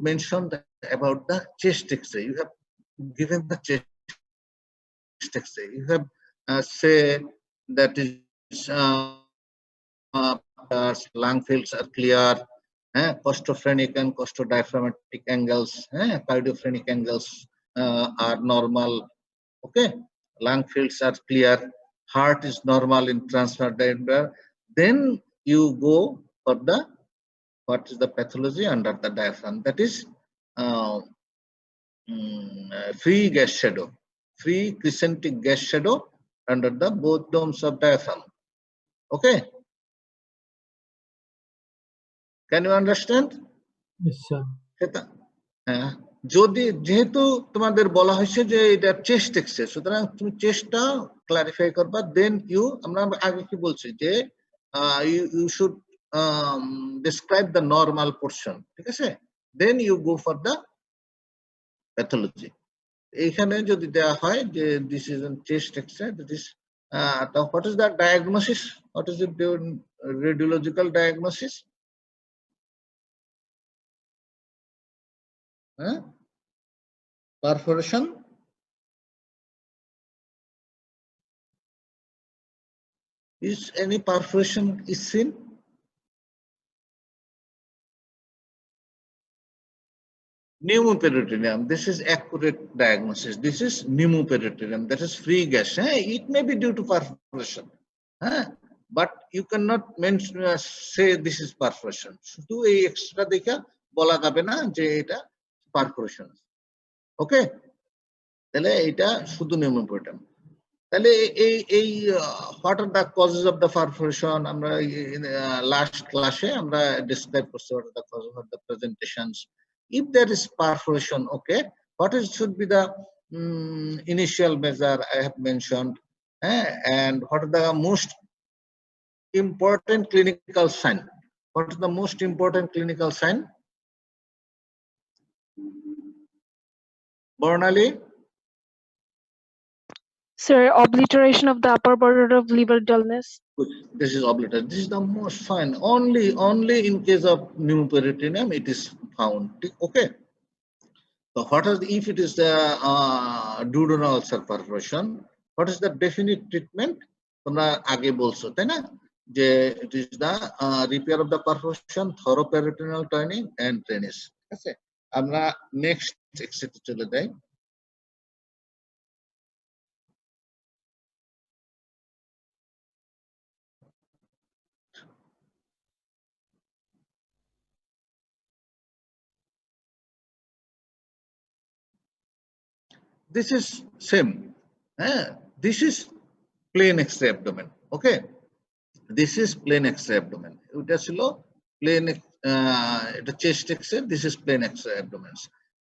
mentioned about the chest X-ray. You have given the chest X-ray. You have say that is lung fields are clear, costophrenic and costodiaphragmatic angles, cardiophrenic angles are normal. Okay, lung fields are clear, heart is normal in transfer diaphragm. Then you go for the what is the pathology under the diaphragm, that is free gas shadow, free crescentic gas shadow under the both domes of diaphragm. Okay, can you understand? Yes, sir. যদি যেহেতু তোমাদের বলা হয়েছে যে এটা chest x-ray, সুতরাং তুমি চেস্টটা clarify করবা, দেন ইউ, আমরা আগে কি বলছি যে you should describe the normal portion, ঠিক আছে, then you go for the pathology. এইখানে যদি দেয়া হয় যে this is a chest x-ray, that is what is the diagnosis, what is the radiological diagnosis? Perforation, is any perforation is seen? Pneumoperitoneum, this is accurate diagnosis. This is pneumoperitoneum, that is free gas. It may be due to perforation, but you cannot mention say this is perforation. শুধু এই extra দেখা বলা যাবে না যে এটা perforation. ওকে, তাহলে এটা শুধু pneumoperitoneum। তাহলে এই what are the causes of the perforation, আমরা লাস্ট ক্লাসে আমরা ডিসক্রাইব করছি what are the causes of the presentations. If there is perforation, okay, what is should be the initial measure I have mentioned, and what are the most important clinical sign? What is the most important clinical sign? Bornali? Sir, obliteration of the upper border of liver dullness. This is obliteration. This is the most fine. Only in case of pneumoperitoneum it is found. Okay. So what is if it is the duodenal ulcer perforation? What is the definite treatment? তোমরা আগে বলছো তাই না যে it is the repair of the perforation, thorough peritoneal turning and drainage. ঠিক আছে, আমরা next এক্সেতে চলে যাই। This is same. This is plain X-ray abdomen. Okay, this is plain X-ray abdomen. এটা ছিল plain এটা chest X-ray. This is plain X-ray abdomen.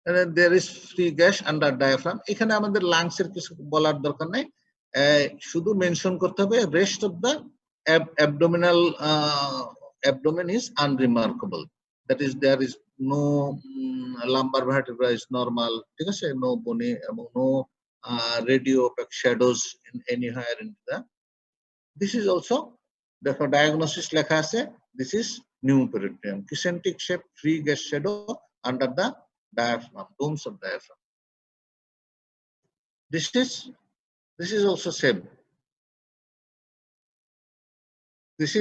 And then there is free gas under diaphragm. এখানে আমাদের lungs এর কিছু বলার দরকার নাই, শুধু মেনশন করতে হবে rest of the abdominal abdomen is unremarkable. That is, there is no lumbar vertebra is normal, ঠিক আছে, no bony এবং no radio opaque shadows in anywhere in the. This is also the diagnosis লেখা আছে, this is pneumoperitoneum, crescentic shape free gas shadow under the diaphragm, domes of diaphragm. This is also same. This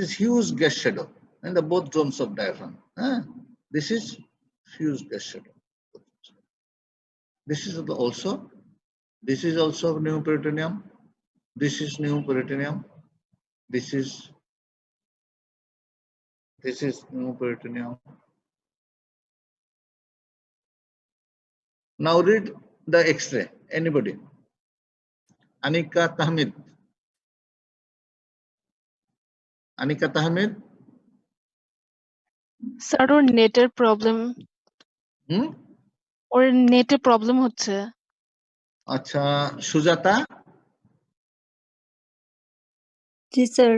is huge gas shadow in the both domes of diaphragm. This is huge gas shadow. This is also pneumoperitoneum. This is pneumoperitoneum. This is pneumoperitoneum. Now read the X-ray. Anybody? Anika Tahmid. Anika Tahmid. Sir, ওর নেটের problem, ওর নেটের problem হচ্ছে। আচ্ছা, সুজাতা? জি sir.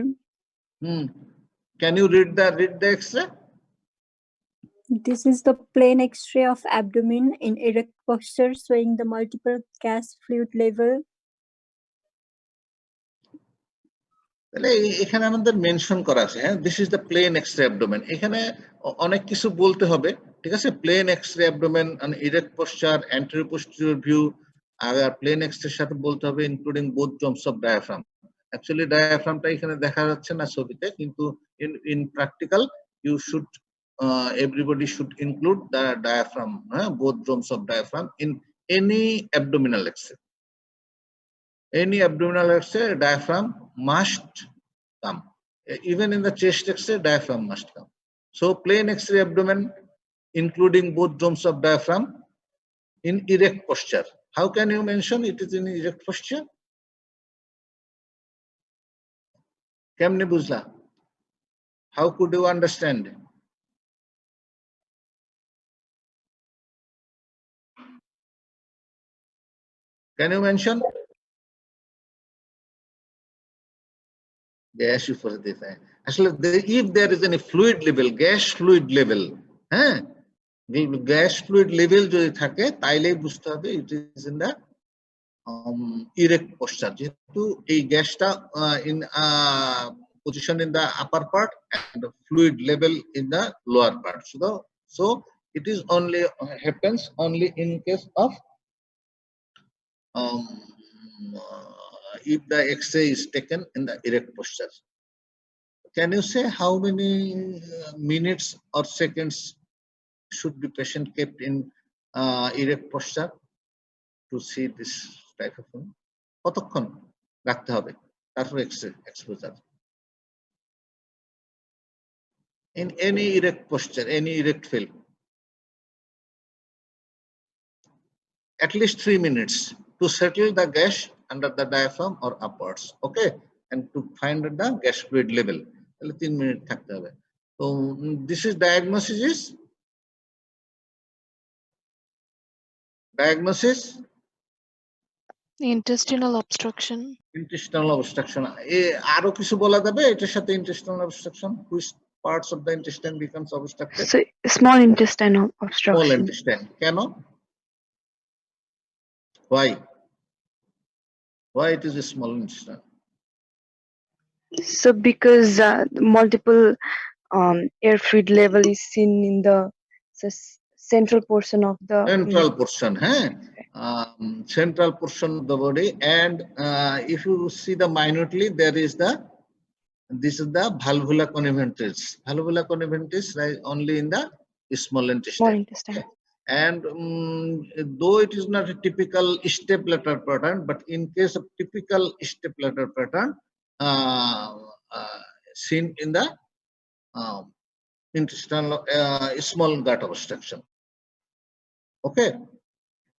Can you read the X-ray? This is the plain X-ray of abdomen in erect posture showing the multiple gas fluid level. তাহলে এখানে আমাদের mention করা আছে, হ্যাঁ, this is the plain X-ray abdomen. এখানে অনেক কিছু বলতে হবে, ঠিক আছে। Plain X-ray abdomen, an erect posture, anterior posterior view. আর প্লেন এক্স-রে সাথে বলতে হবে including both jumps of diaphragm. Actually ডায়াফ্রামটা এখানে দেখা যাচ্ছে না ছবিতে, কিন্তু in practical you should everybody should include the diaphragm, both drums of diaphragm in any abdominal X-ray. Any abdominal X-ray, diaphragm must come. Even in the chest X-ray, diaphragm must come. So plain X-ray abdomen, including both drums of diaphragm, in erect posture. How can you mention it is in erect posture? Kemne bujla? How could you understand? Can you mention? Gas for this. Actually, if there is any fluid level, gas fluid level, gas fluid level যদি থাকে তাইলেই বুঝতে হবে it is in the erect posture. যেহেতু এই গ্যাসটা in position in the upper part and the fluid level in the lower part. So it is only happens only in case of if the X-ray is taken in the erect posture. Can you say how many minutes or seconds should be patient kept in erect posture to see this type of thing? কতক্ষণ রাখতে হবে তারপর X-ray exposure? In any erect posture, any erect field, at least 3 minutes to settle the gas under the diaphragm or upwards, okay, and to find the gas fluid level. 3 minutes থাকতে হবে. So this is diagnosis. Intestinal obstruction. Intestinal obstruction. আরো কিছু বলা যাবে এটার সাথে intestinal obstruction? Which parts of the intestine becomes obstructed? So, small intestinal obstruction. Small intestine. কেন? Why it is a small intestine? So because multiple air fluid level is seen in the central portion of the Central portion, central portion of the body, and if you see the minutely, this is the valvula conniventis. Valvula conniventis lies only in the small intestine. small intestine. And though it is not a typical stepladder pattern, but in case of typical stepladder pattern seen in the intestinal small gut obstruction. Okay,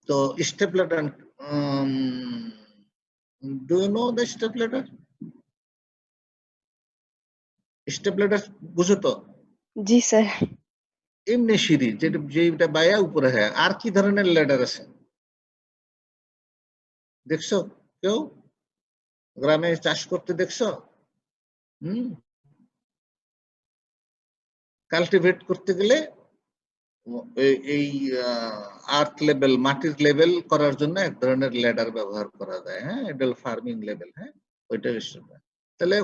so stepladder. Do you know the stepladder? Stepladder বুঝো তো? জি sir. এমনি সিঁড়ি যেটা বাইয়া উপরে হয়। আর কি ধরনের ল্যাডার আছে দেখছো কেউ? গ্রামে চাষ করতে দেখছো? কাল্টিভেট করতে গেলে এই আর্থ লেভেল, মাটির লেভেল করার জন্য এক ধরনের ল্যাডার ব্যবহার করা যায়, হ্যাঁ, এটা ফার্মিং লেভেল, হ্যাঁ, ওইটা। তাহলে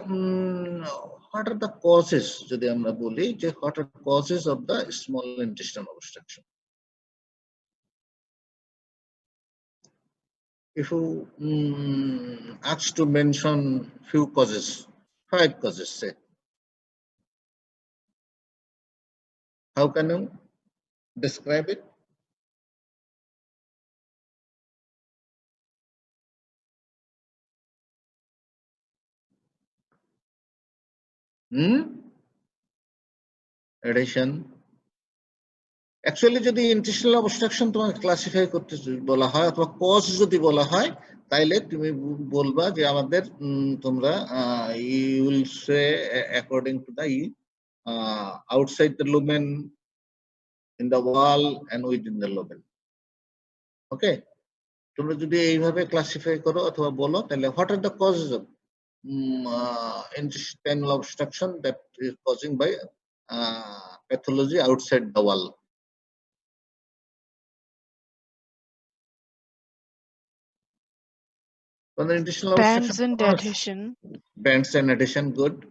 what are the causes, যদি আমরা বলি যে what are the causes of the small intestinal obstruction? If you ask to mention few causes, 5 causes, say, how can you describe it? Addition. Actually যদি intestinal obstruction তোমাকে classify করতে বলা হয় অথবা কজ যদি বলা হয় তাইলে তুমি বলবা যে আমাদের তোমরা you will say according to the outside the lumen, in the wall and within the lumen. Okay, তোমরা যদি এইভাবে ক্লাসিফাই করো অথবা বলো তাহলে what are the causes of intestinal obstruction that is causing by pathology outside the wall? On the intestinal Bands obstruction, and adhesion. bands and adhesion, good.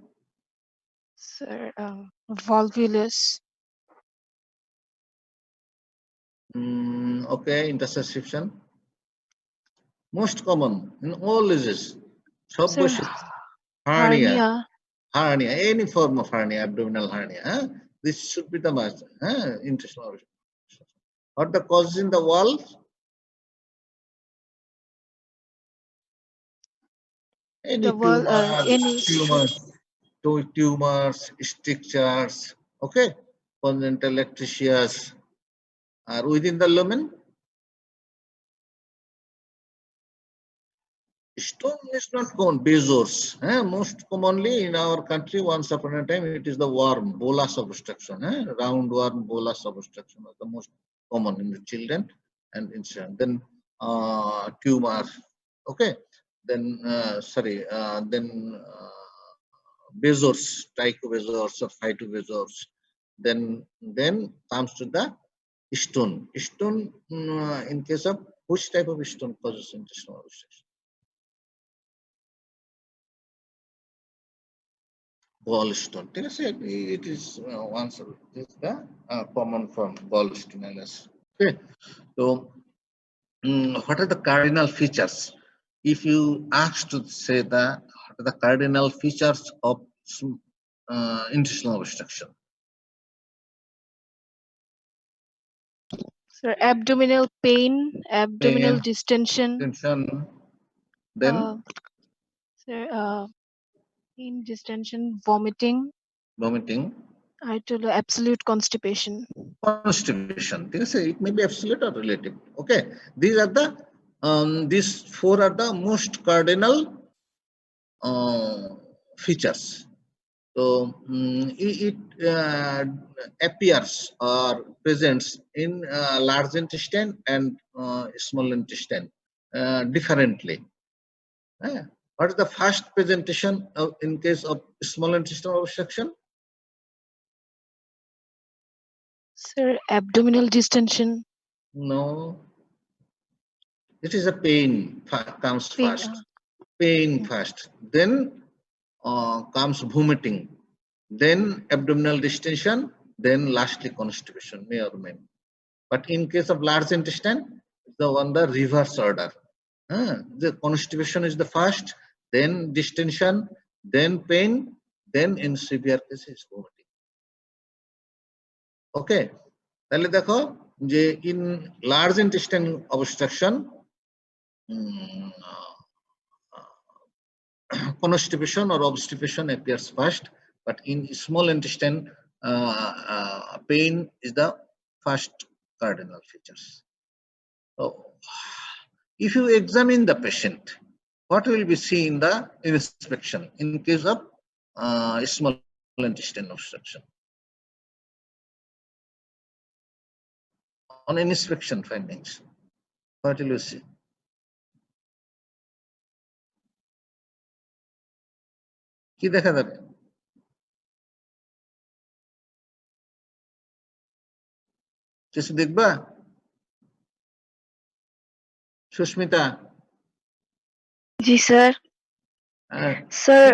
Sir, volvulus. Okay, interception. Most common in all diseases. Sir, Hernia. hernia. Any form of hernia, abdominal hernia. This should be the must. Intestinal obstruction. What the causes in the walls? Any The wall, any tumors, strictures, okay, congenital ectasias are within the lumen. Stone is not common, bezos. Most commonly in our country, once upon a time, it is the worm, bolus obstruction. Round worm, bolus obstruction are the most common in the children and in children. Then tumor, okay. Then bezos, trichobezos or phytobezos. Then comes to the stone. Stone, in case of which type of stone causes intestinal obstruction? Gallstone. It is answer. It is the common form gallstone. Okay. So, what are the cardinal features? If you ask to say what are the cardinal features of intestinal obstruction? sir, abdominal pain, abdominal Pain, distension. tension, then Sir, pain, distension, vomiting. vomiting, I told you absolute constipation. constipation. It may be absolute or relative. Okay, these four are the most cardinal features. So it appears or presents in large intestine and small intestine differently. What is the first presentation in case of small intestinal obstruction? Sir, abdominal distension. No, it is a pain comes Pain. first. Pain first, then comes vomiting, then abdominal distension, then lastly constipation, may or may not. But in case of large intestine, it's the reverse order. The constipation is the first, then distension, then pain, then in severe cases vomiting. Okay, তাহলে দেখো যে in large intestine obstruction constipation or obstipation appears first, but in small intestine pain is the first cardinal features. So, if you examine the patient, what will be seen in the inspection in case of small intestine obstruction? On inspection findings, what will you see? কি দেখা যাবে? কিছু দেখবা? সুস্মিতা? জি sir. Sir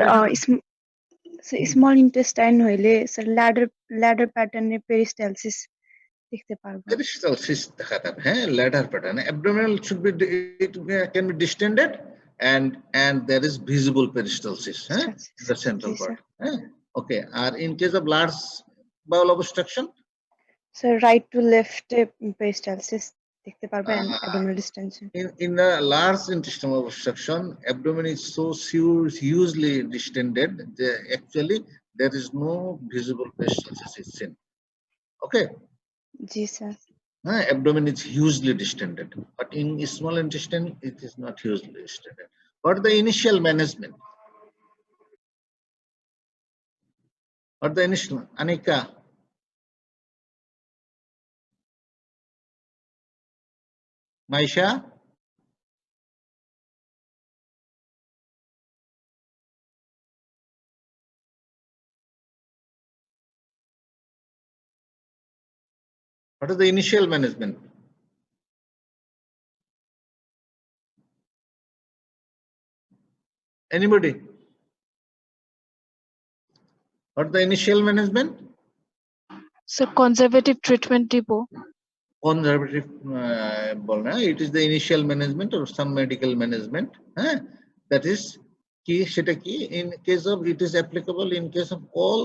small intestine হইলে sir ladder প্যাটার্নে peristalsis দেখতে পারবো। Peristalsis দেখা যাবে, হ্যাঁ, ladder pattern. Abdominal should be, it can be distended and there is visible peristalsis, in the central part. Okay, in case of large bowel obstruction, sir right to left peristalsis দেখতে পারবো and abdominal distension. in the large intestinal obstruction, abdomen is so hugely distended that actually there is no visible peristalsis is seen. Okay. G sir. Abdomen is hugely distended, but in small intestine it is not hugely distended. What the initial management? What the initial, Anika? Maisha? What is the initial management? Anybody? What the initial management? Sir, conservative treatment দিব. Conservative, it is the initial management or some medical management. That is key. In case of, it is applicable in case of all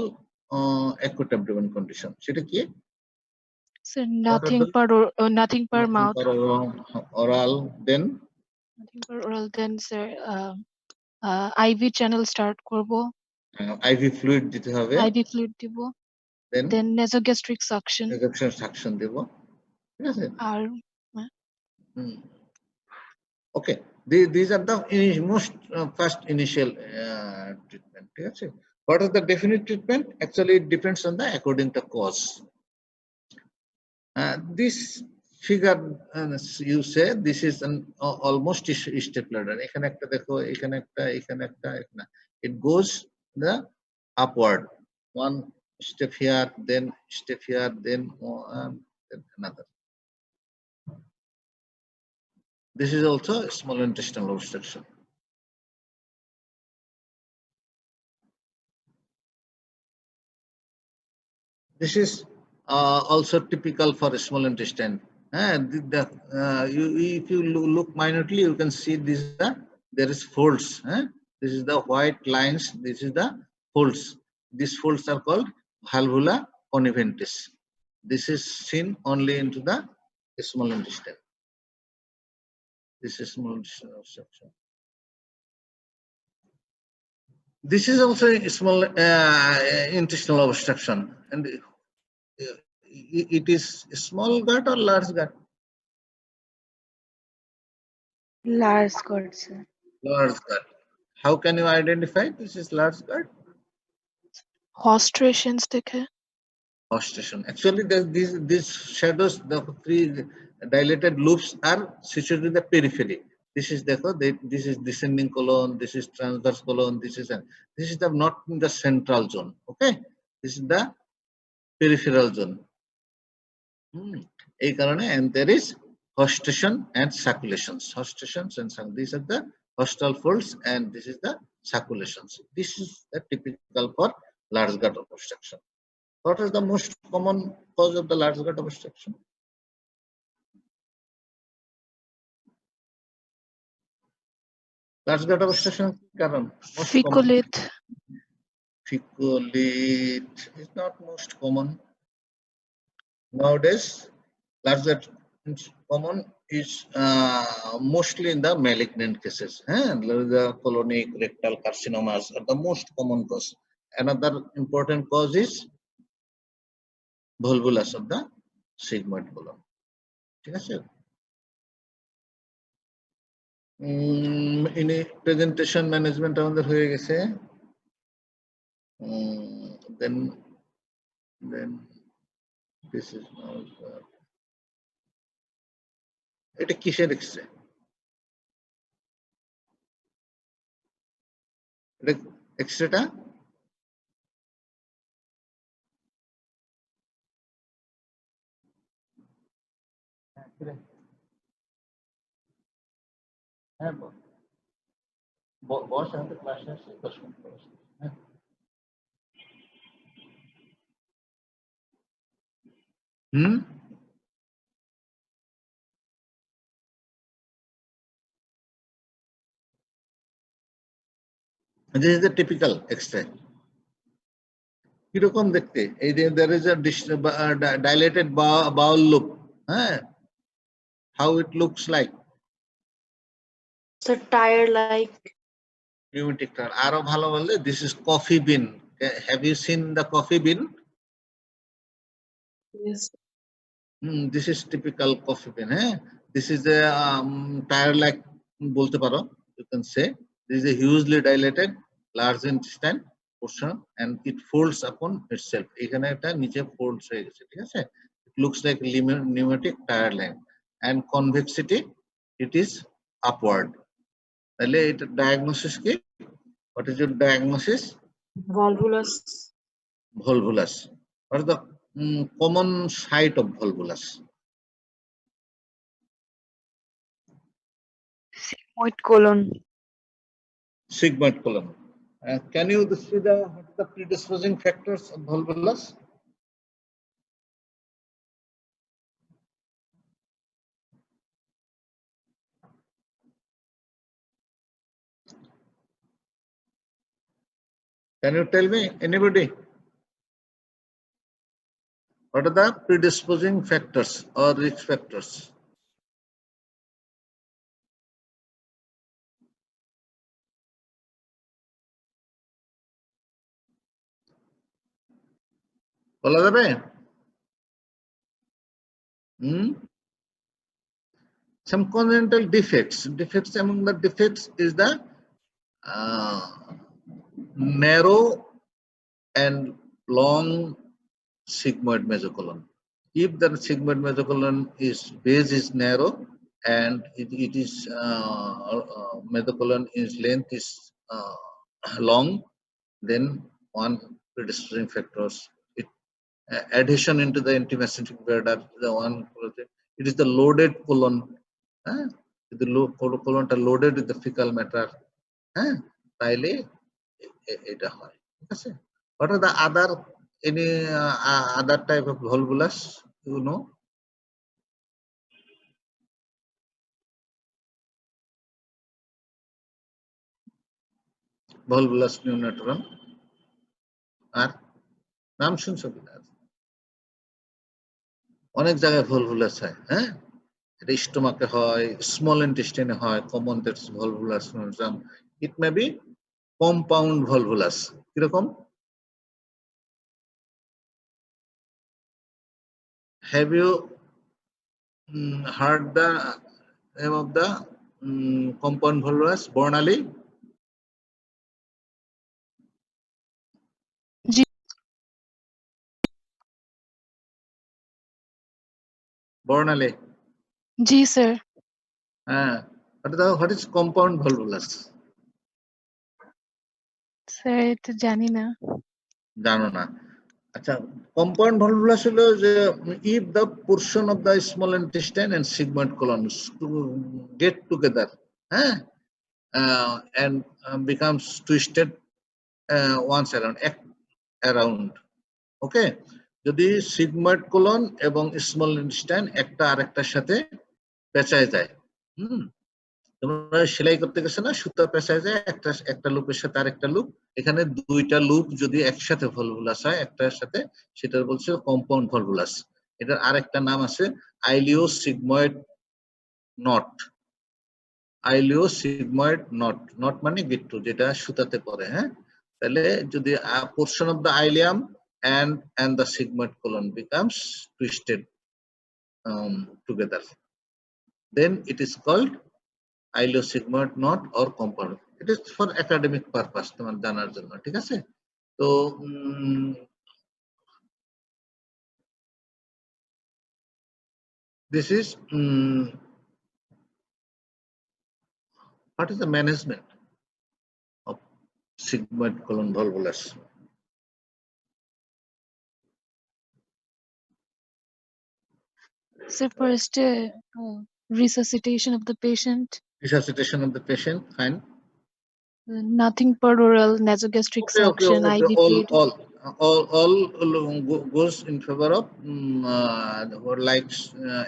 acute abdomen condition. Sir, nothing per mouth. Oral, then Nothing per oral. Then sir, IV channel start করবো. IV fluid দিতে হবে, IV fluid দিব. then Then nasogastric suction. suction দেব, ঠিক আছে? আর Okay, these are the most first initial treatment. ঠিক আছে? What is the definite treatment? Actually, it depends on the according to cause. This figure, you say this is an almost step ladder. এখানে একটা দেখো, এখানে একটা, এখানে একটা, এখানে। It goes the upward. One step here, then step here, then another. This is also small intestinal obstruction. This is also typical for small intestine. If you look minutely, you can see there is folds. This is the white lines. This is the folds. These folds are called valvula conniventes. This is seen only into the small intestine. This is small intestinal obstruction. This is also a small intestinal obstruction, and it is a small gut or large gut? Large gut, sir. Large gut. How can you identify this is large gut? Hostrations দেখে. Ostration. Actually, these shadows, the three dilated loops are situated in the periphery. This is this is descending colon. This is transverse colon. This is the not in the central zone. Okay, this is the peripheral zone. এই কারণে, and there is hostration and circulations. Hostations and these are the hostal folds, and this is the circulations. This is the typical for large gut obstruction. What is the most common cause of the large gut obstruction? Large gut obstruction karan most Ficolate. Ficolate is not most common nowadays. Large gut common is mostly in the malignant cases. The colonic rectal carcinomas are the most common cause. Another important cause is volvulus of the sigmoid colon. ঠিক আছে? In a presentation management আমাদের হয়ে গেছে। Then this is now এটা কিসের x-ray? এটা এক্সরেটা বস, আমাদের ক্লাসে আসছে 10 মিনিট পর আসছে। This is the typical X-ray. কিরকম দেখতে? এই যে there is a dilated bowel loop. How it looks like? So tire like. Pneumatic tire. আরো ভালো বললে, this is coffee bean. Have you seen the coffee bean? Yes. This is typical coffee bean. This is a tire like বলতে পারো. You can say this is a hugely dilated large intestine portion and it folds upon itself. এখানে এটা নিচে folds হয়ে গেছে, ঠিক আছে? It looks like pneumatic tire line and convexity it is upward. তাহলে এটা diagnosis কি? What is your diagnosis? Volvulus. Volvulus. What is the common site of volvulus? Sigmoid colon. sigmoid colon. Can you see the predisposing factors of volvulus? Can you tell me, anybody? What are the predisposing factors or risk factors? বলা যাবে? Some congenital defects. Defects, among the defects is the narrow and long sigmoid mesocolon. If the sigmoid mesocolon base is narrow and it is mesocolon is length is long, then one predisposing factors. Adhesion into the antimesenteric border, the one. It is the loaded colon. The colon loaded with the fecal matter. তাইলে এটা হয়, ঠিক আছে? What are the any other type of volvulus? You know? Volvulus neonatorum. আর নাম শুনছো কিনা? অনেক জায়গায় ভলভুলাস হয়, হ্যাঁ? এটা স্টোমাকে হয়, স্মল ইন্টেস্টাইনে হয়, common volvulus. It may be compound volvulus. কিরকম? Have you heard the name of the compound volvulus, Bornali? Bornali. G sir. What is compound volvulus? Sir এটা জানি না। জানো না? আচ্ছা, compound volvulus হলো যে if the portion of the small intestine and sigmoid colon get together, and becomes twisted once around. Okay, যদি sigmoid colon এবং small intestine একটা আরেকটার সাথে পেঁচায় যায়, তোমরা সেলাই করতে গেছো না, সুতা পেঁচায় যায় একটা লুপের সাথে আরেকটা লুপ, এখানে দুইটা লুপ যদি একসাথে ভলভুলাস হয় একটার সাথে, সেটা বলছে কম্পাউন্ড ভলভুলাস। এটার আরেকটা নাম আছে আইলিওসিগময়েড নট। আইলিওসিগময়েড নট, নট মানে গিট্টু, যেটা সুতাতে পড়ে। হ্যাঁ, তাহলে যদি portion of the ileum and the sigmoid colon becomes twisted together, then it is called ileosigmoid knot or compound. It is for academic purpose, তোমার জানার জন্য, ঠিক আছে? তো this is what is the management of sigmoid colon volvulus? So first, resuscitation of the patient. Resuscitation of the patient, fine. Nothing per oral, nasogastric suction, IV fluid. All goes in favor of like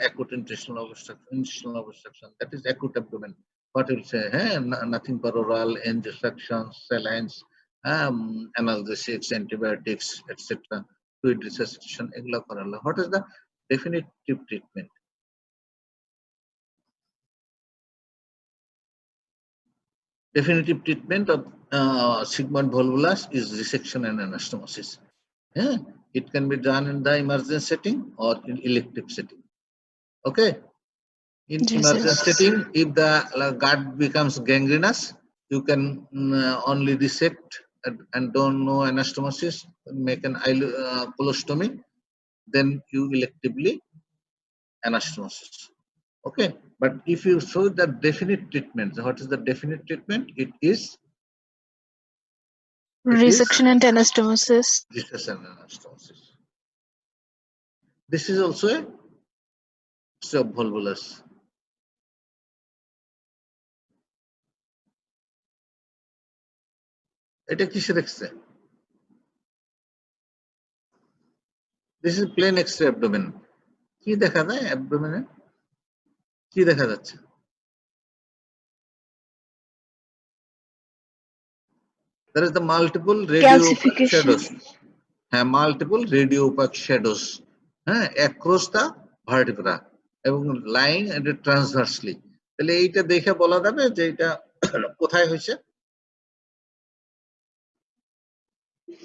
acute intestinal obstruction. That is acute abdomen. What will say? Nothing per oral, injections, saline, analgesics, antibiotics, etc. Fluid resuscitation. What is the definitive treatment? Definitive treatment of sigmoid volvulus is resection and anastomosis. It can be done in the emergency setting or in elective setting. Okay. In emergency setting, if the gut becomes gangrenous, you can only resect and don't know anastomosis, make an colostomy, then you electively anastomosis. Okay, but if you show the definite treatment, what is the definite treatment? It is resection and anastomosis. Resection and anastomosis. This is also a subvolvulus. এটা কিসের x-ray? This is plain x-ray abdomen. কি দেখা যায় অ্যাবডোমেনে? কি দেখা যাচ্ছে? There is the multiple radio opaque Calcification. shadows. হ্যাঁ, multiple radio opaque shadows. হ্যাঁ, across the vertebra এবং lying and transversely. তাহলে এইটা দেখে বলা যাবে যে এটা কোথায় হয়েছে?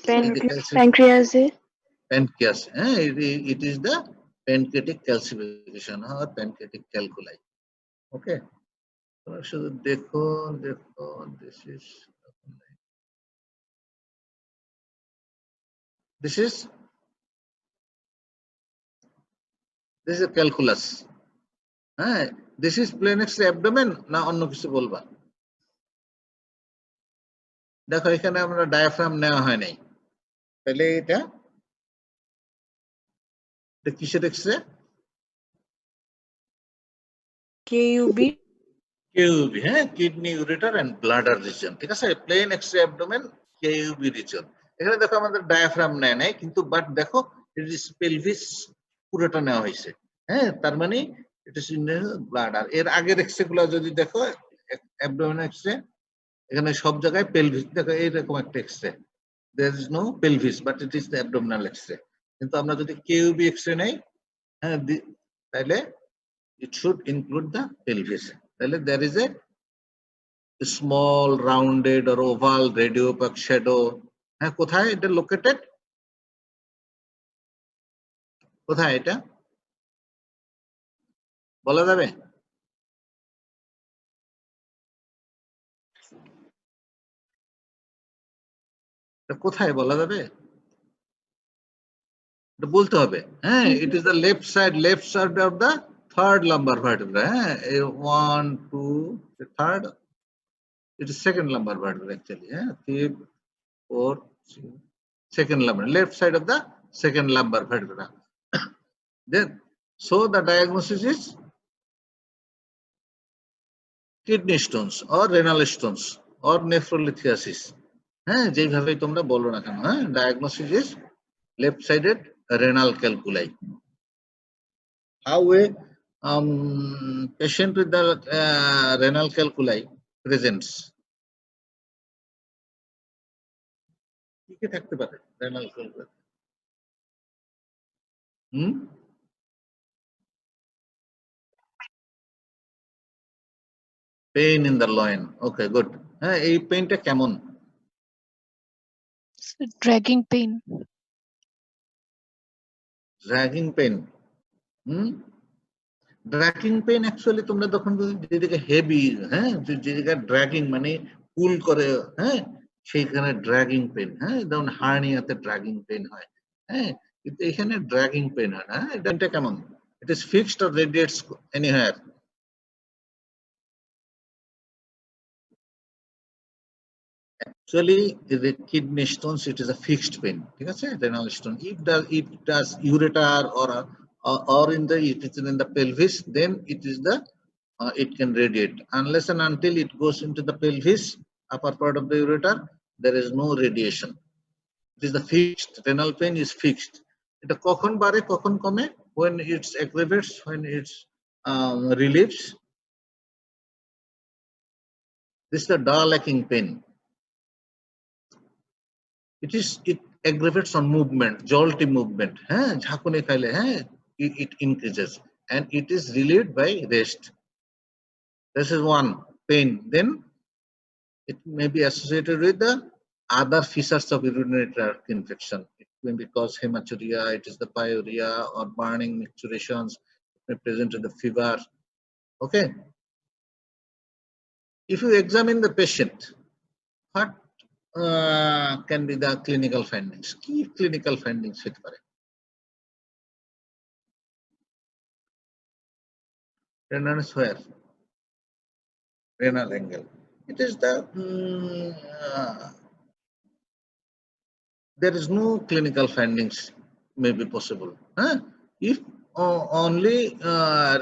Pancreas. Pancreas. হ্যাঁ, it is the pancreatic calcification or pancreatic calculi. Okay. তোমরা শুধু দেখো this is a calculus. হ্যাঁ, this is plain X-ray abdomen না অন্য কিছু বলবা? দেখো এখানে আমরা ডায়াফ্রাম নেওয়া হয় নাই, তাহলে এটা কিসের এক্সরে? KUB. KUB, হ্যাঁ, kidney ureter and bladder region. ঠিক আছে, plain x-ray abdomen KUB region. এখানে দেখো আমাদের ডায়াফ্রাম নেয় নাই, কিন্তু বাট দেখো ইট ইজ পেলভিস পুরোটা নেওয়া হয়েছে। হ্যাঁ, তার মানে ইট ইজ ইন ব্লাডার। এর আগের এক্সরে গুলো যদি দেখো অ্যাবডোমেন এক্সরে, এখানে সব জায়গায় পেলভিস দেখো, এইরকম একটা x-ray, there is no pelvis but it is the abdominal x-ray. কিন্তু আমরা যদি KUB x-ray নেই, হ্যাঁ, তাহলে it should include the pelvis. তাহলে there is a small rounded or oval radio opaque shadow. হ্যাঁ, কোথায় এটা located? কোথায় এটা বলা যাবে? কোথায় বলা যাবে? এটা বলতে হবে। হ্যাঁ, it is the left side of the third lumbar vertebra. হ্যাঁ, 1 2 the third, it is second lumbar vertebra actually. Yeah, 3 4 second lumbar, left side of the second lumbar vertebra. Then so the diagnosis is kidney stones or renal stones or nephrolithiasis. হ্যাঁ, যেভাবে তোমরা বলো না কেন, হ্যাঁ, diagnosis is left sided renal calculi. How a patient with the renal calculi presents? কি থাকতে পারে renal calculi? Pain in the loin. Okay, good. হ্যাঁ, এই পেইনটা কেমন? Dragging pain. Dragging pain. Dragging pain actually তোমরা তখন যেদিকে হেভি, হ্যাঁ, যেদিকে ড্র্যাগিং মানে পুল করে, হ্যাঁ, সেইখানে ড্র্যাগিং পেইন। হ্যাঁ, যেমন হার্নিয়াতে ড্র্যাগিং পেইন হয়। হ্যাঁ, কিন্তু এখানে ড্র্যাগিং পেইন হয় না। এটা কেমন? It is fixed or radiates anywhere? Actually, the kidney stones, it is a fixed pain. ঠিক আছে, renal stone. If it does ureter or in the, it is in the pelvis, then it is the it can radiate. Unless and until it goes into the pelvis, upper part of the ureter, there is no radiation. It is the fixed renal pain is fixed. এটা কখন বাড়ে কখন কমে? When it aggravates, when it relieves. This is the dull aching pain. It aggravates on movement, jolty movement. হ্যাঁ, ঝাঁকুনি খাইলে, হ্যাঁ, it increases and it is relieved by rest. This is one pain. Then it may be associated with the other features of urinary tract infection. It may be cause hematuria, it is the pyuria or burning micturations, it may present in the fever. Okay. If you examine the patient, what can be the clinical findings? Key clinical findings hit pare. Tenderness where? Renal angle. It is the there is no clinical findings may be possible. If only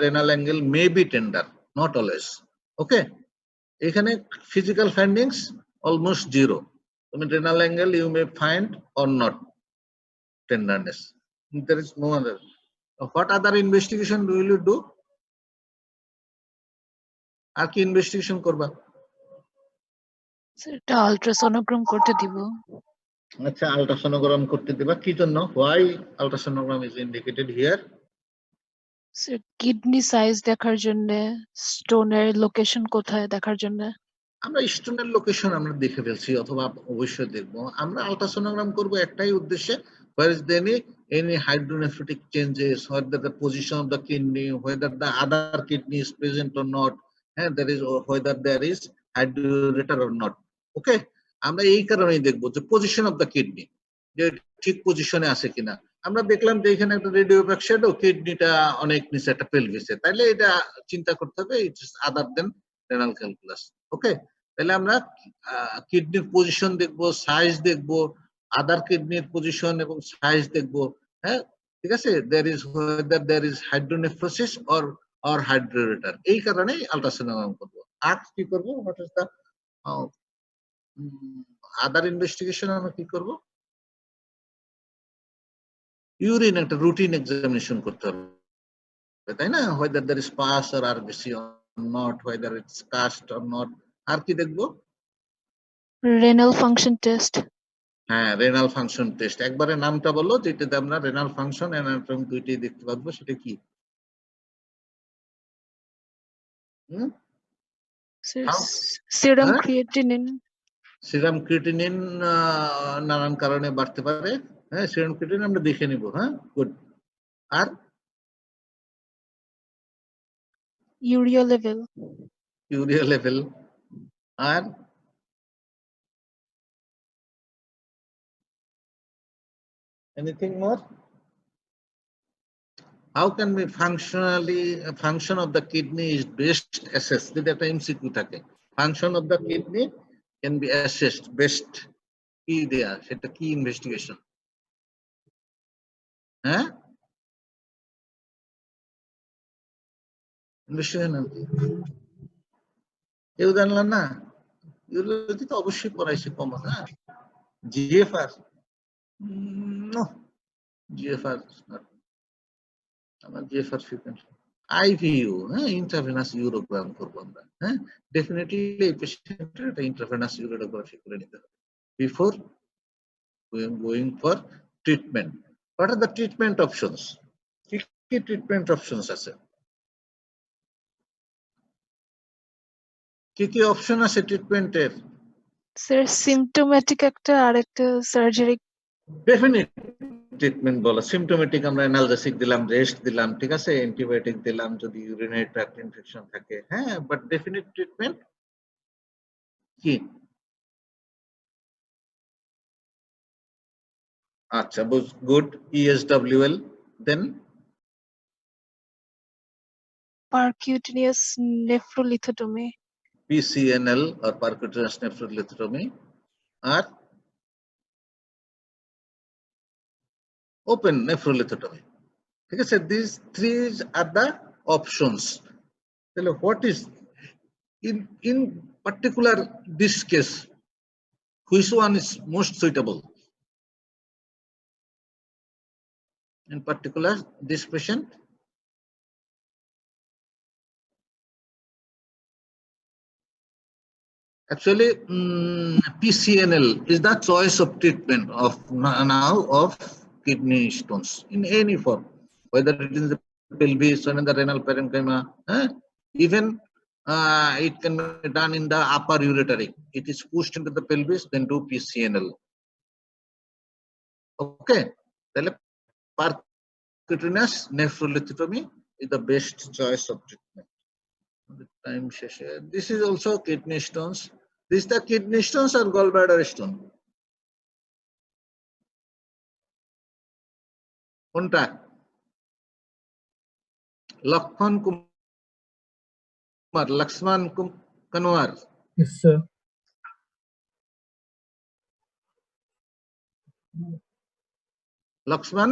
renal angle may be tender, not always. Okay. এখানে physical findings almost zero. renal angle you may find or not tenderness. There is no other. What other investigation will you do? আর কি investigation করবা? Sir এটা ultrasonogram করতে দিব। আচ্ছা, ultrasonogram করতে দিবা কি জন্য? Why ultrasonogram is indicated here? Sir kidney size দেখার জন্য, স্টোনের লোকেশন কোথায় দেখার জন্য। আমরা স্টোনের লোকেশন আমরা দেখে ফেলছি অথবা অবশ্যই দেখব। আমরা আল্ট্রাসোনোগ্রাম করব একটাই উদ্দেশ্যে, where is there any hydronephrotic changes, whether the position of the kidney, whether the other kidney is present or not, and there is whether there is hydroureter or not. ওকে, আমরা এই কারণেই দেখব যে পজিশন অফ দ্য কিডনি, যে ঠিক পজিশনে আছে কিনা। আমরা দেখলাম যে এখানে একটা রেডিও প্যাকশেড ও কিডনিটা অনেক নিচে একটা পেলভিসে, তাইলে এটা চিন্তা করতে হবে it is other than renal calculus. Okay, তাহলে আমরা কিডনির পজিশন দেখবো, সাইজ দেখবো, আদার কিডনির পজিশন এবং সাইজ দেখবো। হ্যাঁ, ঠিক আছে, there is hydronephrosis or hydroureter, এই কারণেই আল্ট্রাসোনোগ্রাম করব। আর কি করব? What is the other investigation? আমরা কি করব? ইউরিন একটা রুটিন এক্সামিনেশন করতে হবে, তাই না? whether there is pus or RBC or not, whether it's cast or not। আর কি দেখবো? Renal function test. হ্যাঁ, রেনাল ফাংশন টেস্ট। একবারে নামটা বলো যেটাতে আমরা রেনাল ফাংশন অ্যানাটমি দুইটাই দেখতে পাবো, সেটা কি? Serum creatinine. সিরাম ক্রিয়েটিনিন নানান কারণে বাড়তে পারে। হ্যাঁ, সিরাম ক্রিয়েটিনিন আমরা দেখে নিব। হ্যাঁ, গুড। আর ইউরিয়া লেভেল। Urea level. আর anything more? How can we function of the kidney is best assessed? যদি একটা MCQ থাকে, function of the kidney can be assessed best, কি দেয়া, সেটা কি ইনভেস্টিগেশন? হ্যাঁ, ইনভেস্টিগেশন কেউ জানলাম না? ইউরোলজি তো অবশ্যই পড়াইছি কম। হ্যাঁ, জিএফআর, জিএফআর আমার জিএফআর ফ্রিকোয়েন্সি, আইভিইউ, হ্যাঁ, ইন্ট্রাভেনাস ইউরোগ্রাম করবো আমরা। হ্যাঁ, ডেফিনেটলি এই পেশেন্টের একটা ইন্ট্রাভেনাস ইউরোগ্রাফি করে নিতে হবে before going for treatment. What are the treatment options? কি কি ট্রিটমেন্ট অপশনস আছে? কি কি অপশন আছে ট্রিটমেন্টের? স্যার সিম্পটোম্যাটিক একটা, আর একটা সার্জারি। ডেফিনিট ট্রিটমেন্ট বলো। সিম্পটোমেটিক আমরা অ্যানালজেসিক দিলাম, রেস্ট দিলাম, ঠিক আছে, অ্যান্টিবায়োটিক দিলাম যদি ইউরিনারি ট্র্যাক্ট ইনফেকশন থাকে। হ্যাঁ, বাট ডেফিনিট ট্রিটমেন্ট কি? আচ্ছা, good. ESWL, then percutaneous nephrolithotomy. PCNL or percutaneous nephrolethotomy, আর open nephrolithotomy। ঠিক আছে, these three are the options। তাহলে what is in particular this case, which one is most suitable? In particular this patient, actually PCNL is the choice of treatment of now of kidney stones in any form, whether it is the pelvis or in the renal parenchyma. Even it can be done in the upper uretary. It is pushed into the pelvis, then do PCNL. Okay, percutaneous nephrolithotomy is the best choice of treatment. Time sheshe. This is also kidney stones. This is the kidney stones or gallbladder stone? কোনটা? Lakshman Kumar, Lakshman Kanwar. Yes, sir. Lakshman?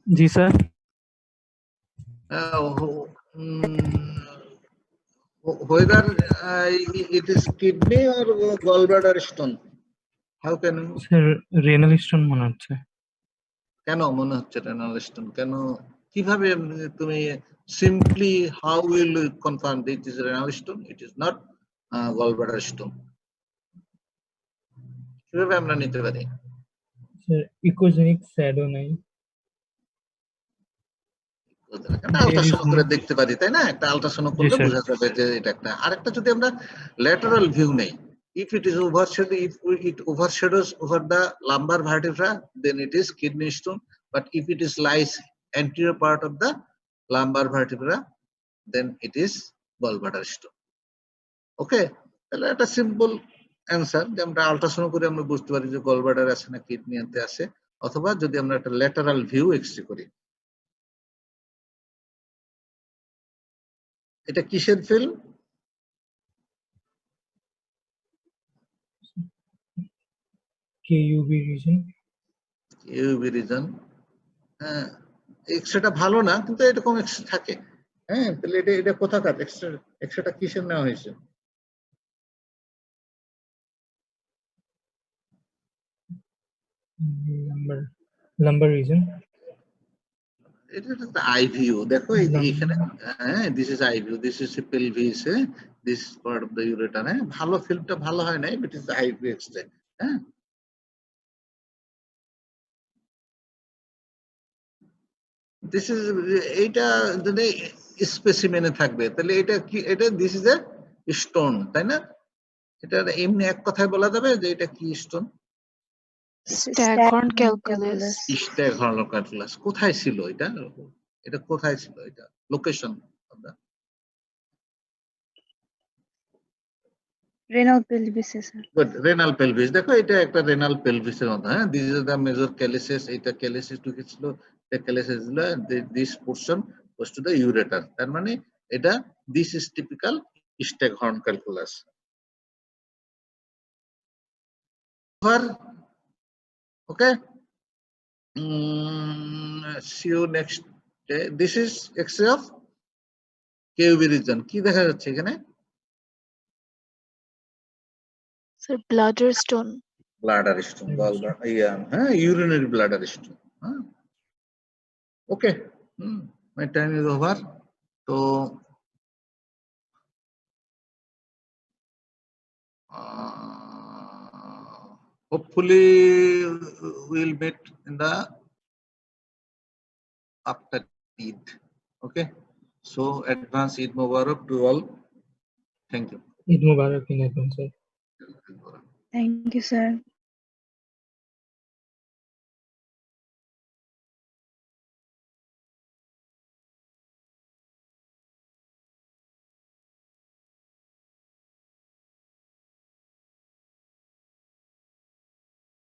जी sir. Whether it is kidney or gallbladder stone? How can you? Sir renal stone মনে হচ্ছে। কেন মনে হচ্ছে renal stone? কেন, কিভাবে তুমি simply how will you confirm that it is renal stone? It is not gallbladder stone. কিভাবে আমরা নিতে পারি? স্যার ইকোজেনিক শ্যাডো নাই। আল্ট্রাসাউন্ড করে দেখতে পারি, তাই না? একটা আল্ট্রাসাউন্ড করলে স্যার। বোঝা যাবে যে এটা একটা। আরেকটা যদি আমরা ল্যাটারাল ভিউ নেই, if it is overshadowed, if it overshadows over the lumbar vertebra, then it is kidney stone. But if it is lies anterior part of the lumbar vertebra, then it is gallbladder stone. ওকে, তাহলে একটা simple answer যে আমরা ultrasound করে আমরা বুঝতে পারি যে gallbladder আছে না কিডনিতে আছে, অথবা যদি আমরা একটা ল্যাটারাল ভিউ এক্সরে করি। এটা কিসের ফিল্ম? কেইউবি রিজন। কেইউবি রিজন। হ্যাঁ, এক্সরেটা ভালো না, কিন্তু এরকম এক্সরে থাকে। হ্যাঁ, তাহলে এটা কোথাকার এক্সরেটা কিসের নেওয়া হয়েছে? Lumbar region. এটা একটা আইভিউ। দেখো এইখানে, হ্যাঁ, this is IVU, this is pelvis, this part of the ureter. হ্যাঁ, ভালো ফিল্মটা ভালো হয় না, বাট ইজ আইভিউ এক্সরে। হ্যাঁ, দিস ইজ, এইটা যদি স্পেসিমেনে থাকবে তাহলে এটা কি? এটা দিস ইজ এ স্টোন, তাই না? এটা এমনি এক কথায় বলা যাবে যে এটা কি stone? Staghorn calculus. Staghorn calculus. কোথায় ছিল এটা? এটা কোথায় ছিল? এটা location Renal pelvis, sir. Good, renal pelvis. দেখো এটা একটা রেনাল পেলভিসের মতো। হ্যাঁ, this is the major calyces. এটা ক্যালিসিস ঢুকেছিল, এটা ক্যালিসিস ছিল, this portion goes to the ureter. তার মানে এটা this is typical staghorn calculus. Okay, see you next day. This is X-ray of KUB region. কি দেখা যাচ্ছে এখানে? Sir bladder stone. Bladder stone, হ্যাঁ, ইউরিনারি ব্লাডার স্টোন। হ্যাঁ, ওকে, মাই টাইম ইজ ওভার। তো hopefully we'll meet in the after Eid. Okay, so advance Eid Mubarak to all. Thank you. Eid Mubarak in advance sir. Thank you, sir.